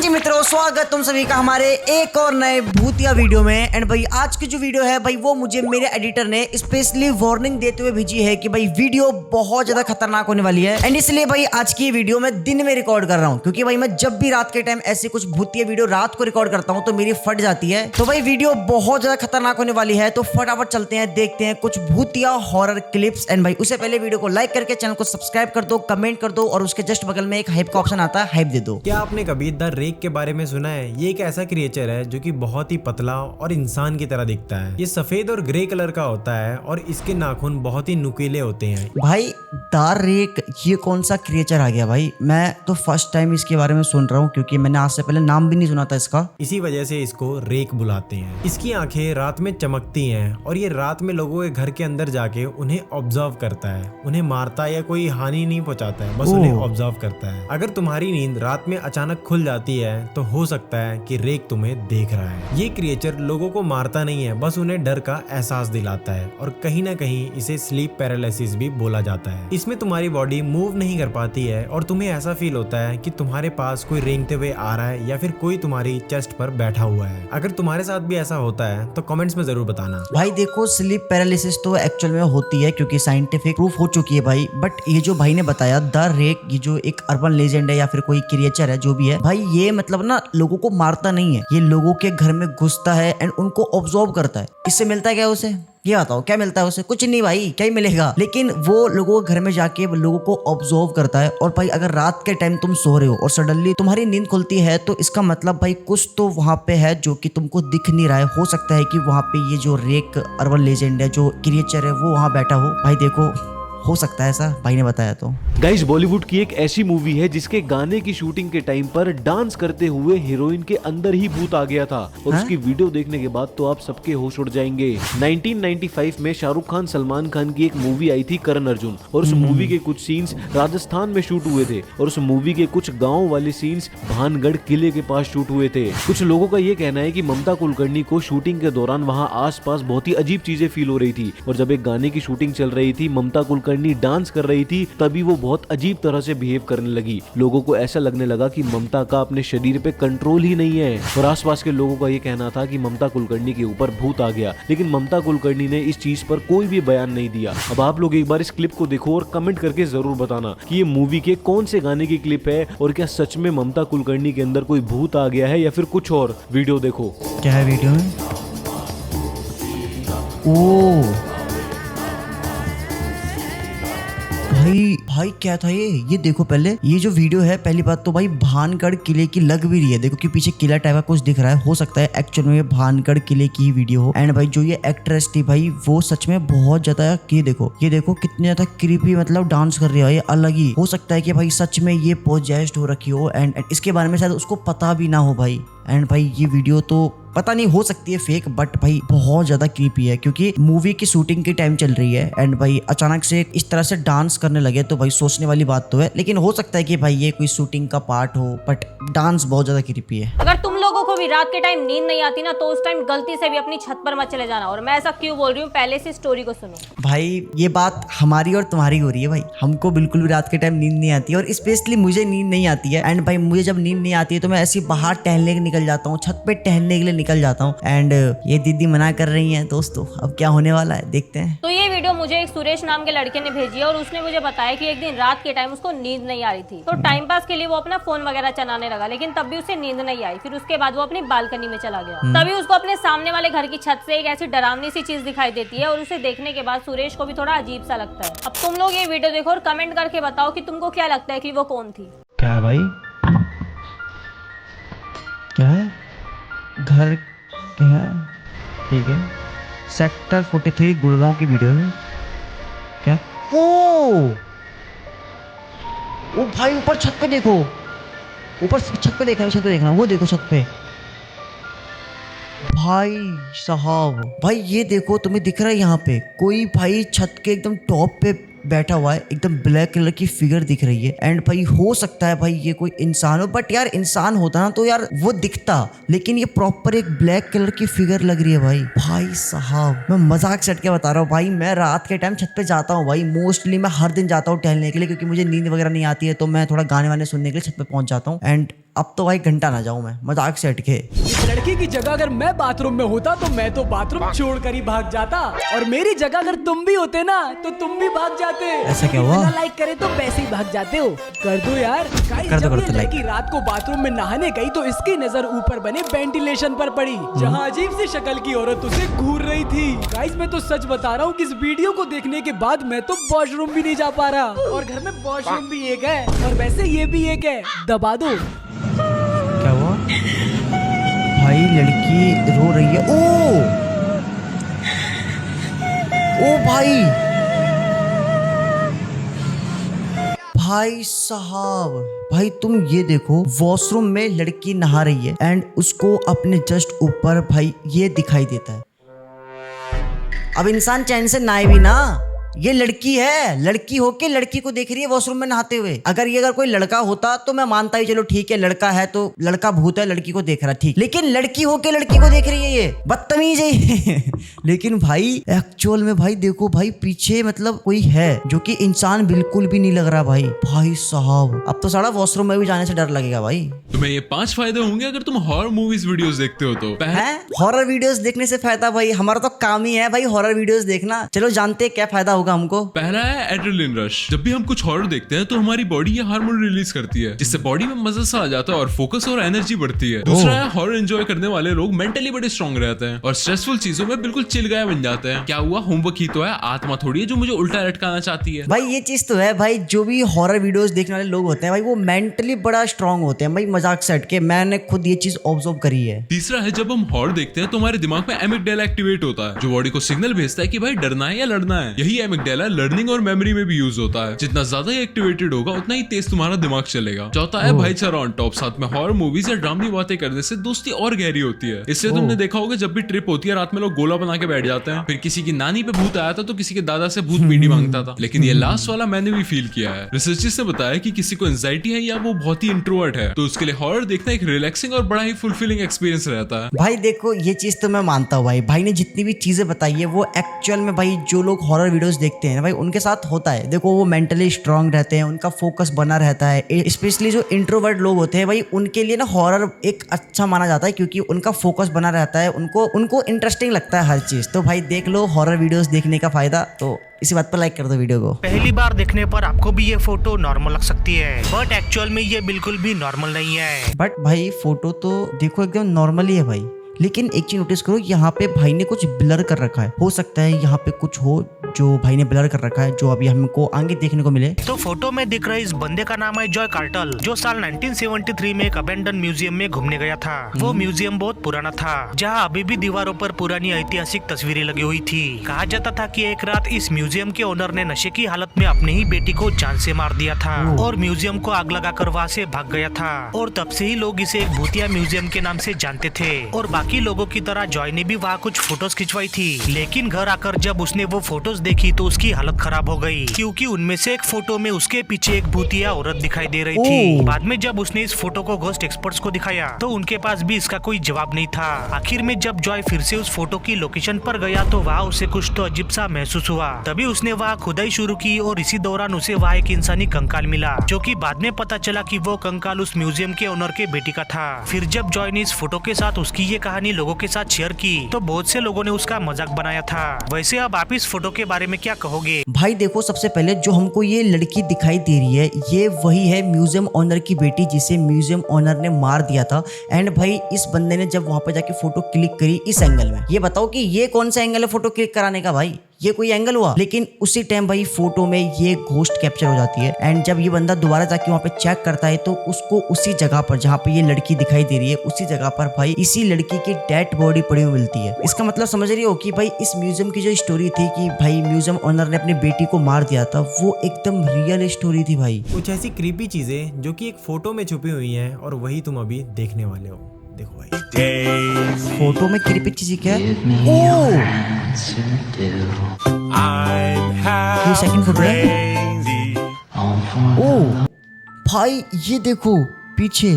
जी मित्रों, स्वागत तुम सभी का हमारे एक और नए भूतिया वीडियो में। एंड भाई आज की जो वीडियो है भाई वो मुझे मेरे एडिटर ने स्पेशली वार्निंग देते हुए भेजी है कि भाई वीडियो बहुत ज्यादा खतरनाक होने वाली है। एंड इसलिए भाई आज की वीडियो मैं दिन में रिकॉर्ड कर रहा हूँ, क्योंकि भाई मैं जब भी रात के टाइम ऐसी कुछ भूतिया वीडियो रात को रिकॉर्ड करता हूँ तो मेरी फट जाती है। तो भाई वीडियो बहुत ज्यादा खतरनाक होने वाली है, तो फटाफट चलते हैं, देखते हैं कुछ भूतिया हॉरर क्लिप्स। एंड भाई उससे पहले वीडियो को लाइक करके चैनल को सब्सक्राइब कर दो, कमेंट कर दो और उसके जस्ट बगल में एक हाइप का ऑप्शन आता है, हाइप दे दो। क्या आपने कभी द रेक के बारे में सुना है? ये एक ऐसा क्रिएचर है जो कि बहुत ही पतला और इंसान की तरह दिखता है। ये सफेद और ग्रे कलर का होता है और इसके नाखून बहुत ही नुकीले होते हैं। भाई द रेक, ये कौन सा क्रिएचर आ गया भाई? मैं तो फर्स्ट टाइम इसके बारे में सुन रहा हूँ, क्योंकि मैंने आज से पहले नाम भी नहीं सुना था इसका। इसी वजह से इसको रेक बुलाते हैं। इसकी आंखें रात में चमकती हैं और ये रात में लोगों के घर के अंदर जाके उन्हें ऑब्जर्व करता है। उन्हें मारता या कोई हानि नहीं पहुंचाता है, बस उन्हें ऑब्जर्व करता है। अगर तुम्हारी नींद रात में अचानक खुल जाती है तो हो सकता है कि रेक तुम्हें देख रहा है। ये क्रिएचर लोगों को मारता नहीं है, बस उन्हें डर का एहसास दिलाता है और कहीं ना कहीं इसे स्लीप पैरालिसिस भी बोला जाता है। इसमें तुम्हारी बॉडी मूव नहीं कर पाती है और तुम्हें ऐसा फील होता है कि तुम्हारे पास कोई रेंगते हुए आ रहा है या फिर कोई तुम्हारी चेस्ट पर बैठा हुआ है। अगर तुम्हारे साथ भी ऐसा होता है तो कमेंट्स में जरूर बताना। भाई देखो, स्लीप पैरालिसिस तो एक्चुअल में होती है क्योंकि साइंटिफिक प्रूफ हो चुकी है भाई। बट ये जो भाई ने बताया द रेक, ये जो एक अर्बन लेजेंड है या फिर कोई क्रिएचर है जो भी है भाई, ये मतलब ना लोगों को मारता नहीं है, ये लोगों के घर में घुसता है एंड उनको ऑब्जर्व करता है। इससे मिलता है क्या उसे? ये बताओ क्या मिलता है उसे? कुछ नहीं भाई, क्या ही मिलेगा। लेकिन वो लोगों के घर में जाके लोगों को ऑब्जर्व करता है। और भाई अगर रात के टाइम तुम सो रहे हो और सडनली तुम्हारी नींद खुलती है तो इसका मतलब भाई कुछ तो वहां पे है जो कि तुमको दिख नहीं रहा है। हो सकता है कि वहां पे ये जो रेक अर्बन लेजेंड है, जो क्रिएचर है, वो वहां बैठा हो। भाई देखो, हो सकता है ऐसा, भाई ने बताया तो। गाइस, बॉलीवुड की एक ऐसी मूवी है जिसके गाने की शूटिंग के टाइम पर डांस करते हुए हीरोइन के अंदर ही भूत आ गया था और उसकी वीडियो देखने के बाद तो आप सबके होश उड़ जाएंगे। 1995 में शाहरुख खान सलमान खान की एक मूवी आई थी करण अर्जुन, और उस मूवी के कुछ सीन्स राजस्थान में शूट हुए थे और उस मूवी के कुछ गाँव वाले सीन्स भानगढ़ किले के पास शूट हुए थे। कुछ लोगों का ये कहना है कि ममता कुलकर्णी को शूटिंग के दौरान वहाँ आस पास बहुत ही अजीब चीजें फील हो रही थी, और जब एक गाने की शूटिंग चल रही थी, ममता कुलकर्णी डांस कर रही थी, तभी वो बहुत अजीब तरह से बिहेव करने लगी। लोगों को ऐसा लगने लगा कि ममता का अपने शरीर पे कंट्रोल ही नहीं है, और आसपास के लोगों का ये कहना था कि ममता कुलकर्णी के ऊपर भूत आ गया। लेकिन ममता कुलकर्णी ने इस चीज पर कोई भी बयान नहीं दिया। अब आप लोग एक बार इस क्लिप को देखो और कमेंट करके जरूर बताना कि ये मूवी के कौन से गाने की क्लिप है और क्या सच में ममता कुलकर्णी के अंदर कोई भूत आ गया है या फिर कुछ और। वीडियो देखो। क्या है वीडियो में? ओ भाई क्या था ये देखो। पहले ये जो वीडियो है, पहली बात तो भाई भानगढ़ किले की लग भी रही है। देखो कि पीछे किला टाइप का कुछ दिख रहा है। हो सकता है एक्चुअल में ये भानगढ़ किले की वीडियो हो। एंड भाई जो ये एक्ट्रेस थी भाई, वो सच में बहुत ज्यादा, ये देखो कितने ज्यादा क्रीपी मतलब डांस कर रही है। ये अलग ही हो सकता है कि भाई सच में ये पोजेस्ड हो रखी हो एंड इसके बारे में शायद उसको पता भी ना हो भाई। एंड भाई ये वीडियो तो पता नहीं, हो सकती है फेक, बट भाई बहुत ज्यादा क्रीपी है क्योंकि मूवी की शूटिंग की टाइम चल रही है एंड भाई अचानक से इस तरह से डांस करने लगे तो भाई सोचने वाली बात तो है। लेकिन हो सकता है कि भाई ये कोई शूटिंग का पार्ट हो, बट डांस बहुत ज्यादा क्रीपी है। अगर तुम लोगों को भी रात के टाइम नींद नहीं आती ना, तो उस टाइम गलती से भी अपनी छत पर मत चले जाना। और मैं ऐसा क्यों बोल रही हूँ, पहले से स्टोरी को सुनो। भाई ये बात हमारी और तुम्हारी हो रही है भाई। हमको बिल्कुल भी रात के टाइम नींद नहीं आती, और स्पेशली मुझे नींद नहीं आती है। एंड भाई मुझे जब नींद नहीं आती है तो मैं ऐसे बाहर टहलने निकल जाता हूँ, छत पे टहलने के लिए निकल जाता हूँ। एंड ये दीदी मना कर रही हैं दोस्तों, अब क्या होने वाला है देखते हैं। तो ये वीडियो मुझे एक सुरेश नाम के लड़के ने भेजी है और उसने मुझे बताया कि एक दिन रात के टाइम उसको नींद नहीं आ रही थी, तो टाइम पास के लिए वो अपना फोन वगैरह चलाने लगा, लेकिन तब भी उसे नींद नहीं आई। फिर उसके बाद वो अपनी बालकनी में चला गया। तभी उसको अपने सामने वाले घर की छत से एक ऐसी डरावनी सी चीज दिखाई देती है और उसे देखने के बाद सुरेश को भी थोड़ा अजीब सा लगता है। अब तुम लोग ये वीडियो देखो और कमेंट करके बताओ कि तुमको क्या लगता है कि वो कौन थी। क्या है भाई? क्या है? घर क्या है? ठीक है, सेक्टर 43 गुड़गांव की वीडियो है क्या? ओ भाई ऊपर छत पे देखो, ऊपर छत पे देखना, छत पे देखना, वो देखो छत पे भाई साहब। भाई ये देखो, तुम्हें दिख रहा है यहाँ पे कोई भाई छत के एकदम टॉप पे बैठा हुआ है, एकदम ब्लैक कलर की फिगर दिख रही है। एंड भाई हो सकता है भाई ये कोई इंसान हो, बट यार इंसान होता ना तो यार वो दिखता, लेकिन ये प्रॉपर एक ब्लैक कलर की फिगर लग रही है भाई। भाई साहब मैं मजाक से हट के बता रहा हूँ भाई, मैं रात के टाइम छत पे जाता हूँ भाई, मोस्टली मैं हर दिन जाता हूँ टहलने के लिए, क्योंकि मुझे नींद वगैरह नहीं आती है, तो मैं थोड़ा गाने वाने सुनने के लिए छत पे पहुंच जाता हूँ। एंड अब तो भाई घंटा ना जाऊं मैं, मजाक से हटके। इस लड़की की जगह अगर मैं बाथरूम में होता तो मैं तो बाथरूम छोड़कर ही भाग जाता, और मेरी जगह अगर तुम भी होते ना तो तुम भी भाग जाते। ऐसा क्या हुआ? लाइक करे तो वैसे ही भाग जाते हो। कर दो यार। गाइस, कर दो, जब कर ये दो लड़की रात को बाथरूम में नहाने गई तो इसकी नजर ऊपर बने वेंटिलेशन पर पड़ी, जहाँ अजीब सी शक्ल की औरत उसे घूर रही थी। गाइस, मैं तो सच बता रहा हूँ कि इस वीडियो को देखने के बाद मैं तो वॉशरूम भी नहीं जा पा रहा, और घर में वॉशरूम भी एक है और वैसे ये भी एक है। दबा दो। क्या हुआ भाई? लड़की रो रही है। ओ भाई, भाई साहब, भाई तुम ये देखो, वॉशरूम में लड़की नहा रही है एंड उसको अपने जस्ट ऊपर भाई ये दिखाई देता है। अब इंसान चैन से नहाए भी ना, ये लड़की है, लड़की होके लड़की को देख रही है वॉशरूम में नहाते हुए। अगर कोई लड़का होता तो मैं मानता ही, चलो ठीक है, लड़का है तो लड़का भूत है, लड़की को देख रहा, ठीक। लेकिन लड़की होके लड़की को देख रही है, ये बदतमीज है। लेकिन भाई एक्चुअल में भाई देखो भाई, पीछे मतलब कोई है जो कि इंसान बिल्कुल भी नहीं लग रहा भाई। भाई साहब, अब तो सारा वॉशरूम में भी जाने से डर लगेगा भाई। तुम्हें ये 5 फायदे होंगे अगर तुम हॉरर मूवीज वीडियोस देखते हो तो। है हॉरर वीडियोस देखने से फायदा? भाई हमारा तो काम ही है भाई हॉरर वीडियोस देखना। चलो जानते हैं क्या फायदा होगा हमको। पहला है एड्रेनलिन रश। जब भी हम कुछ हॉरर देखते हैं तो हमारी बॉडी ये हार्मोन रिलीज करती है, जिससे बॉडी में मजा सा आ जाता है और फोकस और एनर्जी बढ़ती है। दूसरा है हॉरर एंजॉय करने वाले लोग मेंटली बड़े स्ट्रॉन्ग रहते हैं और स्ट्रेसफुल चीजों में बिल्कुल चिल गाय बन जाते हैं। क्या हुआ, होमवर्क ही तो है, आत्मा थोड़ी है जो मुझे उल्टा लटकाना चाहती है। भाई ये चीज तो है भाई, जो भी हॉरर वीडियोस देखने वाले लोग होते हैं भाई वो मेंटली बड़ा स्ट्रांग होते हैं भाई, मजाक से हटके। मैंने खुद ये चीज ऑब्जर्व करी है। तीसरा है जब हम हॉरर देखते हैं तो हमारे दिमाग में एमिगडाला एक्टिवेट होता है, जो बॉडी को सिग्नल भेजता है कि भाई डरना है या लड़ना है। यही एमिगडाला लर्निंग और मेमोरी में भी यूज होता है। जितना ज्यादा ये एक्टिवेटेड होगा उतना ही तेज तुम्हारा दिमाग चलेगा। चौथा है भाईचारा ऑन टॉप। साथ में हॉरर मूवीज या ड्रामनी बातें करने से दोस्ती और गहरी होती है। इससे तुमने देखा होगा जब भी ट्रिप होती है रात में लोग गोला बना के बैठ जाते हैं। फिर किसी की नानी पे भूत आया था तो किसी के दादा से भूत मीडी मांगता था। लेकिन ये लास्ट वाला मैंने भी फील किया है। रिसर्चर्स ने बताया कि किसी को एंजाइटी है या वो बहुत ही इंट्रोवर्ट है तो उसके लिए हॉरर देखना एक रिलैक्सिंग और बड़ा ही फुलफिलिंग एक्सपीरियंस रहता है। भाई देखो ये चीज तो मैं मानता हूँ भाई ने जितनी भी चीजें बताई है वो एक्चुअल में भाई जो लोग हॉरर वीडियोस देखते हैं भाई उनके साथ होता है। देखो वो मेंटली स्ट्रांग रहते हैं, उनका फोकस बना रहता है। स्पेशली जो इंट्रोवर्ट लोग होते हैं भाई उनके लिए ना हॉरर एक अच्छा माना जाता है क्योंकि उनका फोकस बना रहता है, उनको इंटरेस्टिंग लगता है हर चीज। तो भाई देख लो हॉरर वीडियोस देखने का फायदा, तो इसी बात पर लाइक कर दो वीडियो को। पहली बार देखने पर आपको भी ये फोटो नॉर्मल लग सकती है, बट एक्चुअल में ये बिल्कुल भी नॉर्मल नहीं है। बट भाई फोटो तो देखो एकदम नॉर्मल ही है भाई, लेकिन एक चीज नोटिस करो, यहाँ पे भाई ने कुछ ब्लर कर रखा है। हो सकता है यहाँ पे कुछ हो जो भाई ने ब्लर कर रखा है, जो अभी हमको आगे देखने को मिले। तो फोटो में दिख रहे इस बंदे का नाम है जॉय कार्टल, जो साल 1973 में एक अबेंडन म्यूजियम में घूमने गया था। वो म्यूजियम बहुत पुराना था, जहाँ अभी भी दीवारों पर पुरानी ऐतिहासिक तस्वीरें लगी हुई थी। कहा जाता था कि एक रात इस म्यूजियम के ओनर ने नशे की हालत में अपनी ही बेटी को जान से मार दिया था और म्यूजियम को आग लगाकर वहाँ से भाग गया था। और तब से ही लोग इसे एक भूतिया म्यूजियम के नाम से जानते थे। और बाकी लोगों की तरह जॉय ने भी वहाँ कुछ फोटोज खिंचवाई थी, लेकिन घर आकर जब उसने वो फोटोज देखी तो उसकी हालत खराब हो गई, क्योंकि उनमें से एक फोटो में उसके पीछे एक भूतिया औरत दिखाई दे रही थी। बाद में जब उसने इस फोटो को घोस्ट एक्सपर्ट्स को दिखाया तो उनके पास भी इसका कोई जवाब नहीं था। आखिर में जब जॉय फिर से उस फोटो की लोकेशन पर गया तो वहाँ उसे कुछ तो अजीब सा महसूस हुआ। तभी उसने वहाँ खुदाई शुरू की और इसी दौरान उसे वहाँ एक इंसानी कंकाल मिला, जो कि बाद में पता चला कि वो कंकाल उस म्यूजियम के ओनर के बेटी का था। फिर जब जॉय ने इस फोटो के साथ उसकी ये कहानी लोगों के साथ शेयर की तो बहुत से लोगों ने उसका मजाक बनाया था। वैसे अब आप इस फोटो के बारे में क्या कहोगे? भाई देखो सबसे पहले जो हमको ये लड़की दिखाई दे रही है ये वही है म्यूजियम ओनर की बेटी जिसे म्यूजियम ओनर ने मार दिया था। एंड भाई इस बंदे ने जब वहां पर जाके फोटो क्लिक करी इस एंगल में, ये बताओ कि ये कौन सा एंगल है फोटो क्लिक कराने का? भाई ये कोई एंगल हुआ? लेकिन उसी टाइम भाई फोटो में ये घोस्ट कैप्चर हो जाती है। एंड जब ये बंदा दोबारा जाके वहाँ पे चेक करता है तो उसको उसी जगह पर जहाँ पे ये लड़की दिखाई दे रही है उसी जगह पर भाई इसी लड़की की डेड बॉडी पड़ी हुई मिलती है। इसका मतलब समझ रही हो कि भाई इस म्यूजियम की जो स्टोरी थी कि भाई म्यूजियम ओनर ने अपनी बेटी को मार दिया था वो एकदम रियल स्टोरी थी भाई। कुछ ऐसी क्रीपी चीजें जो कि एक फोटो में छुपी हुई हैं और वही तुम अभी देखने वाले हो। देखो भाई फोटो में क्रीपी चीज क्या है? ओ ये सेकंड फोटो है। ओ भाई ये देखो पीछे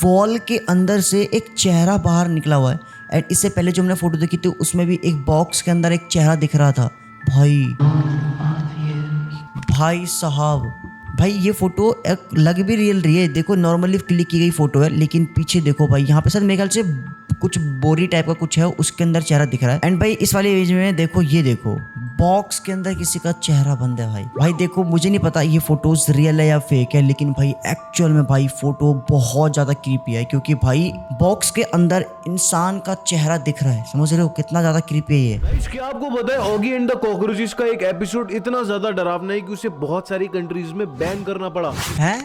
वॉल के अंदर से एक चेहरा बाहर निकला हुआ है। एंड इससे पहले जो हमने फोटो देखी थी उसमें भी एक बॉक्स के अंदर एक चेहरा दिख रहा था। भाई साहब भाई ये फोटो एक लग भी रियल रही है, देखो नॉर्मली क्लिक की गई फोटो है, लेकिन पीछे देखो भाई यहाँ पे शायद मेरे ख्याल से कुछ बोरी टाइप का कुछ है, उसके अंदर चेहरा दिख रहा है। एंड भाई इस वाले इमेज में देखो, ये देखो बॉक्स के अंदर किसी का चेहरा बंद है भाई। भाई देखो मुझे नहीं पता ये फोटोज रियल है या फेक है, लेकिन भाई एक्चुअल में भाई फोटो बहुत ज्यादा क्रीपी है, क्योंकि भाई बॉक्स के अंदर इंसान का चेहरा दिख रहा है। समझ रहे हो कितना ज्यादा क्रीपी है ये। इसके आपको पता है ऑगी एंड द कॉकरोचेस का एक एपिसोड इतना ज्यादा डरावना है कि उसे बहुत सारी कंट्रीज में बैन करना पड़ा है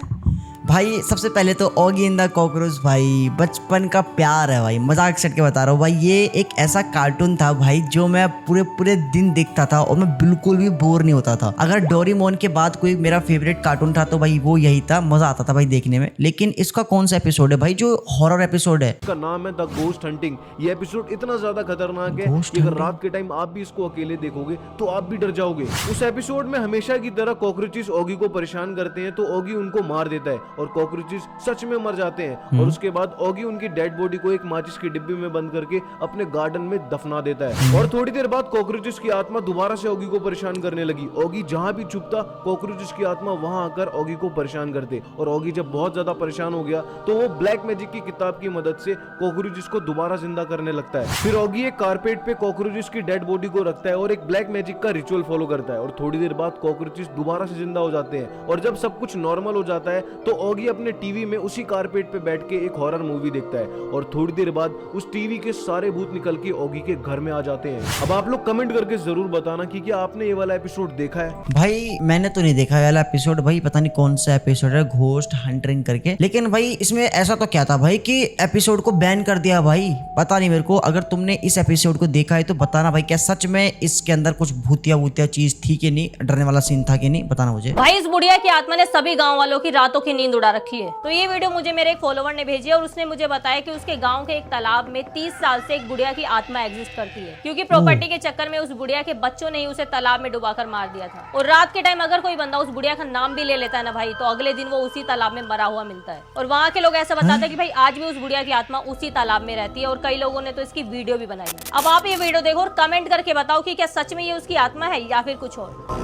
भाई। सबसे पहले तो ऑगी इन द कॉकरोच भाई बचपन का प्यार है भाई, मजाक से के बता रहा हूँ भाई। ये एक ऐसा कार्टून था भाई जो मैं पूरे दिन देखता था और मैं बिल्कुल भी बोर नहीं होता था। अगर डोरेमोन के बाद कोई मेरा फेवरेट कार्टून था तो भाई वो यही था, मजा आता था भाई देखने में। लेकिन इसका कौन सा एपिसोड है भाई जो हॉरर एपिसोड है? इसका नाम है द गोस्ट हंटिंग। ये एपिसोड इतना ज्यादा खतरनाक है कि अगर रात के टाइम आप भी इसको अकेले देखोगे तो आप भी डर जाओगे। उस एपिसोड में हमेशा की तरह कॉकरोचेस ऑगी को परेशान करते हैं तो ऑगी उनको मार देता है और कॉकरोचेस सच में मर जाते हैं। और उसके बाद ऑगी उनकी डेड बॉडी को एक माचिस की डिब्बी में बंद करके अपने गार्डन में दफना देता है। और थोड़ी देर बाद कॉकरोचेस की आत्मा दोबारा से ऑगी को परेशान करने लगी। ऑगी जहां भी छुपता कॉकरोचेस की आत्मा वहां आकर ऑगी को परेशान करते। और ऑगी जब बहुत ज्यादा परेशान हो गया तो वो ब्लैक मैजिक की किताब की मदद से कॉकरोचेस को दोबारा जिंदा करने लगता है। फिर ऑगी एक कारपेट पे कॉकरोचेस की डेड बॉडी को रखता है और एक ब्लैक मैजिक का रिचुअल फॉलो करता है। और थोड़ी देर बाद कॉकरोचेस दोबारा से जिंदा हो जाते हैं। और जब सब कुछ नॉर्मल हो जाता है तो ऑगी अपने टीवी में उसी कारपेट पे बैठ के एक हॉरर मूवी देखता है। और थोड़ी देर बाद उस टीवी के सारे भूत निकल के ऑगी के घर में आ जाते हैं। अब आप लोग कमेंट करके जरूर बताना कि क्या आपने ये वाला एपिसोड देखा है। भाई मैंने तो नहीं देखा ये वाला एपिसोड भाई, पता नहीं कौन सा एपिसोड है, घोस्ट हंटिंग करके। लेकिन भाई इसमें ऐसा तो क्या था भाई कि एपिसोड को बैन कर दिया भाई? पता नहीं मेरे को। अगर तुमने इस एपिसोड को देखा है तो बताना भाई, क्या सच में इसके अंदर कुछ भूतिया चीज थी कि नहीं, डरने वाला सीन था कि नहीं, बताना मुझे। भाई इस बुढ़िया की आत्मा ने सभी गांव वालों की रातों की नींद उड़ा रखी है। तो ये वीडियो मुझे मेरे एक फॉलोवर ने भेजी और उसने मुझे बताया कि उसके गांव के एक तालाब में 30 साल से एक बुढ़िया की आत्मा एग्जिस्ट करती है, क्योंकि प्रॉपर्टी के चक्कर में उस बुढ़िया के बच्चों ने ही उसे तालाब में डुबाकर मार दिया था। और रात के टाइम अगर कोई बंदा उस बुढ़िया का नाम भी ले लेता है ना भाई, तो अगले दिन वो उसी तालाब में मरा हुआ मिलता है। और वहाँ के लोग ऐसा बताते हैं कि भाई आज भी उस बुढ़िया की आत्मा उसी तालाब में रहती है। और कई लोगों ने तो इसकी वीडियो भी बनाई है। अब आप ये वीडियो देखो और कमेंट करके बताओ कि क्या सच में ये उसकी आत्मा है या फिर कुछ और।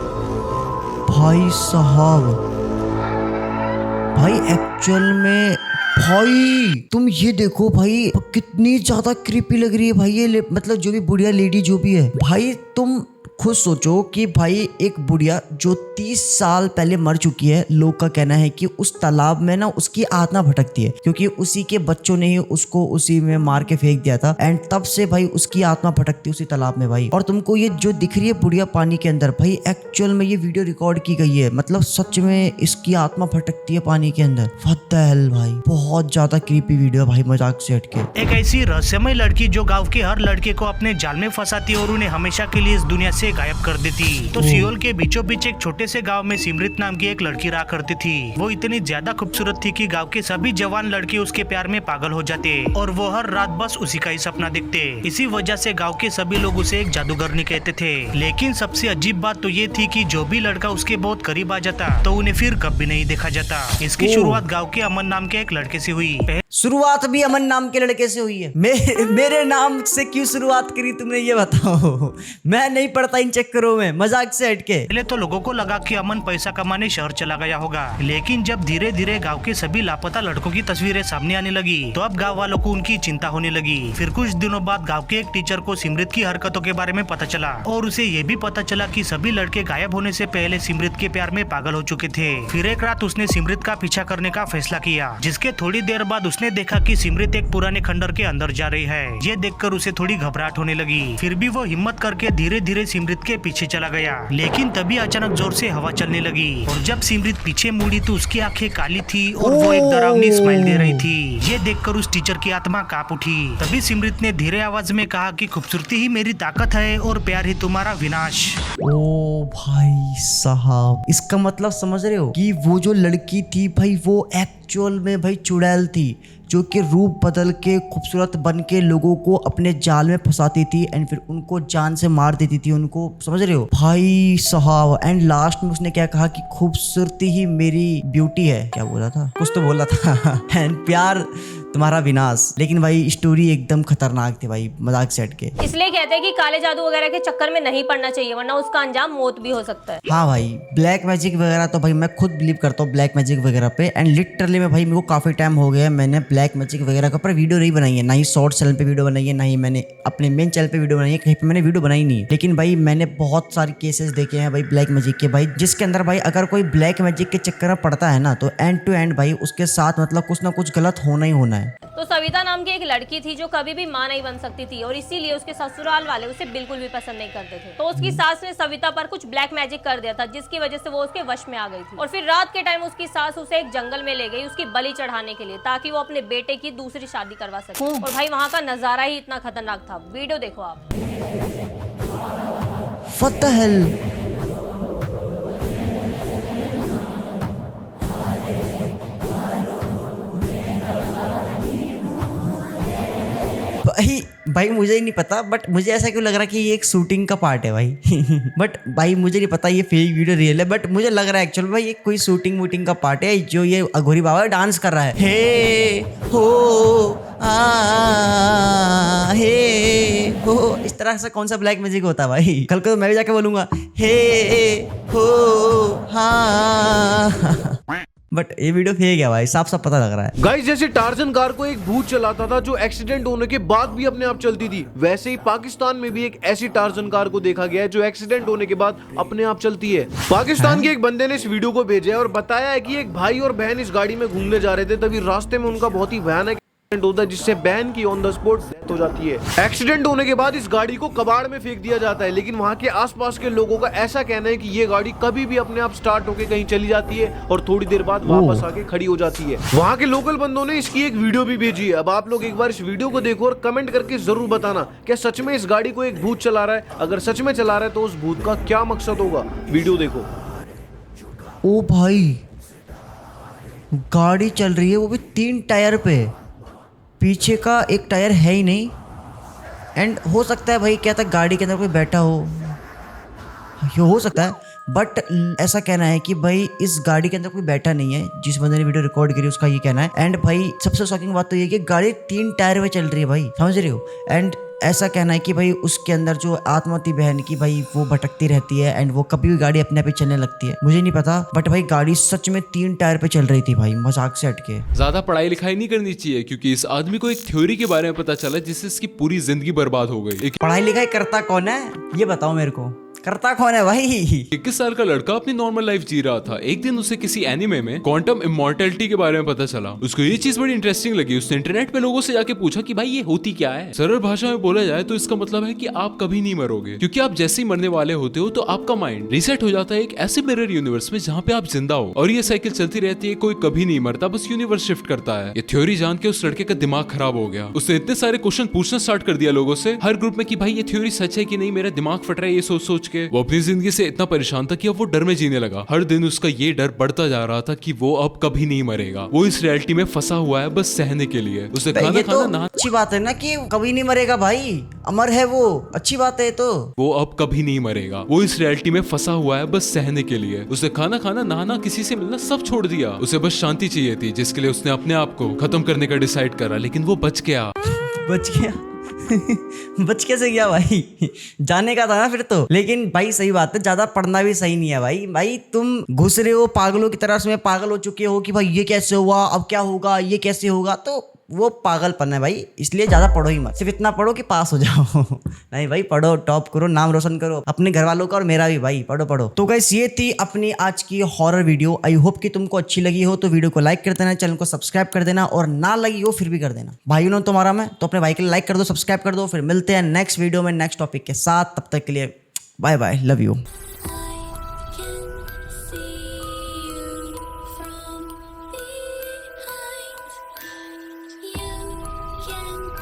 भाई साहब भाई एक्चुअल में भाई तुम ये देखो भाई कितनी ज्यादा क्रीपी लग रही है भाई ये मतलब जो भी बुढ़िया लेडी जो भी है भाई, तुम खुद सोचो कि भाई एक बुढ़िया जो 30 साल पहले मर चुकी है, लोग का कहना है कि उस तालाब में ना उसकी आत्मा भटकती है, क्योंकि उसी के बच्चों ने ही उसको उसी में मार के फेंक दिया था। एंड तब से भाई उसकी आत्मा भटकती है उसी तालाब में भाई। और तुमको ये जो दिख रही है बुढ़िया पानी के अंदर भाई, एक्चुअल में ये वीडियो रिकॉर्ड की गई है, मतलब सच में इसकी आत्मा भटकती है पानी के अंदर। व्हाट द हेल भाई, बहुत ज्यादा क्रीपी वीडियो भाई, मजाक से हटके। एक ऐसी रहस्यमय लड़की जो गांव के हर लड़के को अपने जाल में फंसाती और उन्हें हमेशा के लिए इस दुनिया से गायब कर देती। तो सियोल के बीचों बीच एक छोटे से गांव में सिमरत नाम की एक लड़की रहा करती थी। वो इतनी ज्यादा खूबसूरत थी कि गांव के सभी जवान लड़के उसके प्यार में पागल हो जाते और वो हर रात बस उसी का ही सपना देखते। इसी वजह से गांव के सभी लोग उसे एक जादूगरनी कहते थे। लेकिन सबसे अजीब बात तो ये थी कि जो भी लड़का उसके बहुत करीब आ जाता तो उन्हें फिर कभी नहीं देखा जाता। इसकी शुरुआत गाँव के अमन नाम के एक लड़के से हुई। शुरुआत भी अमन नाम के लड़के से हुई है। मेरे नाम से क्यों शुरुआत करी तुमने ये बताओ? मैं नहीं पड़ता इन चक्करों में, मजाक से हटके। पहले तो लोगों को लगा कि अमन पैसा कमाने शहर चला गया होगा, लेकिन जब धीरे धीरे गांव के सभी लापता लड़कों की तस्वीरें सामने आने लगी तो अब गांव वालों को उनकी चिंता होने लगी। फिर कुछ दिनों बाद गांव के एक टीचर को सिमरत की हरकतों के बारे में पता चला और उसे ये भी पता चला कि सभी लड़के गायब होने से पहले सिमरत के प्यार में पागल हो चुके थे। फिर एक रात उसने सिमरत का पीछा करने का फैसला किया, जिसके थोड़ी देर बाद उसने देखा कि सिमरत एक पुराने खंडर के अंदर जा रही है। ये देखकर उसे थोड़ी घबराहट होने लगी। फिर भी वो हिम्मत करके धीरे धीरे सिमरत के पीछे चला गया। लेकिन तभी अचानक जोर से हवा चलने लगी और जब सिमरत पीछे मुड़ी तो उसकी आंखें काली थी और वो एक डरावनी स्माइल दे रही थी। ये देखकर उस टीचर की आत्मा कांप उठी। तभी सिमरत ने धीरे आवाज में कहा कि खूबसूरती ही मेरी ताकत है और प्यार ही तुम्हारा विनाश। ओ भाई साहब, इसका मतलब समझ रहे हो कि वो जो लड़की थी भाई वो एक्चुअल में भाई चुड़ैल थी, जो कि रूप बदल के खूबसूरत बन के लोगों को अपने जाल में फंसाती थी एंड फिर उनको जान से मार देती थी उनको, समझ रहे हो भाई साहब। एंड लास्ट में उसने क्या कहा कि खूबसूरती ही मेरी ब्यूटी है, क्या बोला था, कुछ तो बोला था एंड प्यार तुम्हारा विनाश। लेकिन भाई स्टोरी एकदम खतरनाक थी भाई, मजाक से हटके। इसलिए कहते हैं कि काले जादू वगैरह के चक्कर में नहीं पड़ना चाहिए, वरना उसका अंजाम मौत भी हो सकता है। हाँ भाई, ब्लैक मैजिक वगैरह तो भाई मैं खुद बिलीव करता हूँ ब्लैक मैजिक वगैरह पे। एंड लिटरली में भाई मेरे को काफी टाइम हो गया है मैंने ब्लैक मैजिक वगैरह के ऊपर वीडियो नहीं बनाई है, ना ही शॉर्ट चैनल पे वीडियो बनाई है, ना ही मैंने अपने मेन चैनल पे वीडियो बनाई है, कहीं पे मैंने वीडियो बनाई नहीं है। लेकिन भाई मैंने बहुत सारे केसेस देखे हैं भाई ब्लैक मैजिक के भाई, जिसके अंदर भाई अगर कोई ब्लैक मैजिक के चक्कर में पड़ता है ना, तो एंड टू एंड भाई उसके साथ मतलब कुछ ना कुछ गलत होना ही होना है। तो सविता नाम की एक लड़की थी जो कभी भी मां नहीं बन सकती थी, और इसीलिए उसके ससुराल वाले उसे बिल्कुल भी पसंद नहीं करते थे। तो उसकी सास ने सविता पर कुछ ब्लैक मैजिक कर दिया था, जिसकी वजह से वो उसके वश में आ गई थी। और फिर रात के टाइम उसकी सास उसे एक जंगल में ले गई उसकी बलि चढ़ाने के लिए, ताकि वो अपने बेटे की दूसरी शादी करवा सके। और भाई वहाँ का नजारा ही इतना खतरनाक था, वीडियो देखो आप। What the hell? भाई मुझे ही नहीं पता, बट मुझे ऐसा क्यों लग रहा है कि ये एक शूटिंग का पार्ट है भाई। बट भाई मुझे नहीं पता ये फेक वीडियो रियल है, बट मुझे लग रहा है एक्चुअल भाई ये कोई शूटिंग वूटिंग का पार्ट है, जो ये अघोरी बाबा डांस कर रहा है। हे हो हे हो, इस तरह से कौन सा ब्लैक मैजिक होता है भाई? कल को तो मैं भी जाके बोलूंगा हे हो हाँ। बट ये वीडियो फेक है भाई, साफ साफ पता लग रहा है। गाइस, जैसे टार्जन कार को एक भूत चलाता था जो एक्सीडेंट होने के बाद भी अपने आप चलती थी, वैसे ही पाकिस्तान में भी एक ऐसी टार्जन कार को देखा गया है जो एक्सीडेंट होने के बाद अपने आप चलती है। पाकिस्तान के एक बंदे ने इस वीडियो को भेजा है और बताया है कि एक भाई और बहन इस गाड़ी में घूमने जा रहे थे, तभी रास्ते में उनका बहुत ही भयानक होता है, जिससे बहन की ऑन द स्पॉट डेथ हो जाती है। एक्सीडेंट होने के बाद इस गाड़ी को कबाड़ में फेंक दिया जाता है, लेकिन वहाँ के आसपास के लोगों का ऐसा कहना है कि ये गाड़ी कभी भी अपने आप स्टार्ट होकर कहीं चली जाती है और थोड़ी देर बाद वापस आके खड़ी हो जाती है। वहाँ के लोकल बंदों ने इसकी एक वीडियो भी भेजी है। अब आप लोग एक बार इस वीडियो को देखो और कमेंट करके जरूर बताना क्या सच में इस गाड़ी को एक भूत चला रहा है। अगर सच में चला रहा है तो उस भूत का क्या मकसद होगा, वीडियो देखो। ओ भाई, गाड़ी चल रही है वो भी 3 टायर पे, पीछे का एक टायर है ही नहीं। एंड हो सकता है भाई क्या था गाड़ी के अंदर कोई बैठा हो, ये हो सकता है, बट ऐसा कहना है कि भाई इस गाड़ी के अंदर कोई बैठा नहीं है। जिस बंदे ने वीडियो रिकॉर्ड करी उसका ये कहना है। एंड भाई सबसे शॉकिंग बात तो ये कि गाड़ी 3 टायर पे चल रही है भाई, समझ रहे हो। एंड ऐसा कहना है कि भाई उसके अंदर जो आत्मा थी बहन की भाई वो भटकती रहती है एंड वो कभी भी गाड़ी अपने आप ही चलने लगती है। मुझे नहीं पता, बट भाई गाड़ी सच में 3 टायर पे चल रही थी भाई, मजाक से हटके। ज्यादा पढ़ाई लिखाई नहीं करनी चाहिए, क्योंकि इस आदमी को एक थ्योरी के बारे में पता चला जिससे इसकी पूरी जिंदगी बर्बाद हो गई। पढ़ाई लिखाई करता कौन है ये बताओ मेरे को, करता कौन है भाई? 21 साल का लड़का अपनी नॉर्मल लाइफ जी रहा था। एक दिन उसे किसी एनिमे में क्वांटम इमॉर्टैलिटी के बारे में पता चला। उसको ये चीज बड़ी इंटरेस्टिंग लगी। उसने इंटरनेट पे लोगों से जाके पूछा कि भाई ये होती क्या है। सरल भाषा में बोला जाए तो इसका मतलब है कि आप कभी नहीं मरोगे, क्योंकि आप जैसे ही मरने वाले होते हो तो आपका माइंड रीसेट हो जाता है एक ऐसे मिरर यूनिवर्स में जहाँ पे आप जिंदा हो, और ये साइकिल चलती रहती है। कोई कभी नहीं मरता, बस यूनिवर्स शिफ्ट करता है। ये थ्योरी जान के उस लड़के का दिमाग खराब हो गया। उसने इतने सारे क्वेश्चन पूछना स्टार्ट कर दिया लोगों से, हर ग्रुप में कि भाई ये थ्योरी सच है कि नहीं, मेरा दिमाग फट रहा है ये सोच सोच के। वो अपनी जिंदगी से इतना परेशान था कि अब वो डर में जीने लगा। हर दिन उसका ये डर बढ़ता जा रहा था कि वो अब कभी नहीं मरेगा। वो इस रियलिटी में फंसा हुआ है बस सहने के लिए। उसे खाना ये खाना तो नहा अच्छी बात है ना कि कभी नहीं मरेगा भाई, अमर है वो, अच्छी बात है। तो वो अब कभी नहीं मरेगा। वो इस रियलिटी में फंसा हुआ है बस सहने के लिए। उसे खाना खाना, नहाना, किसी से मिलना सब छोड़ दिया। उसे बस शांति चाहिए थी, जिसके लिए उसने अपने आप को खत्म करने का डिसाइड करा। लेकिन वो बच गया। बच गया? बच कैसे गया भाई? जाने का था ना फिर तो। लेकिन भाई सही बात है, ज्यादा पढ़ना भी सही नहीं है भाई। भाई तुम घुस रहे हो पागलों की तरह, उसमें पागल हो चुके हो कि भाई ये कैसे हुआ, अब क्या होगा, ये कैसे होगा, तो वो पागलपन है भाई। इसलिए ज्यादा पढ़ो ही मत, सिर्फ इतना पढ़ो कि पास हो जाओ। नहीं भाई, पढ़ो, टॉप करो, नाम रोशन करो अपने घर वालों का और मेरा भी भाई। पढ़ो पढ़ो। तो गाइस ये थी अपनी आज की हॉरर वीडियो। आई होप कि तुमको अच्छी लगी हो। तो वीडियो को लाइक कर देना, चैनल को सब्सक्राइब कर देना, और ना लगी हो फिर भी कर देना। भाई ने तुम्हारा मैं तो अपने भाई के लिए लाइक कर दो, सब्सक्राइब कर दो। फिर मिलते हैं नेक्स्ट वीडियो में नेक्स्ट टॉपिक के साथ। तब तक के लिए बाय बाय, लव यू।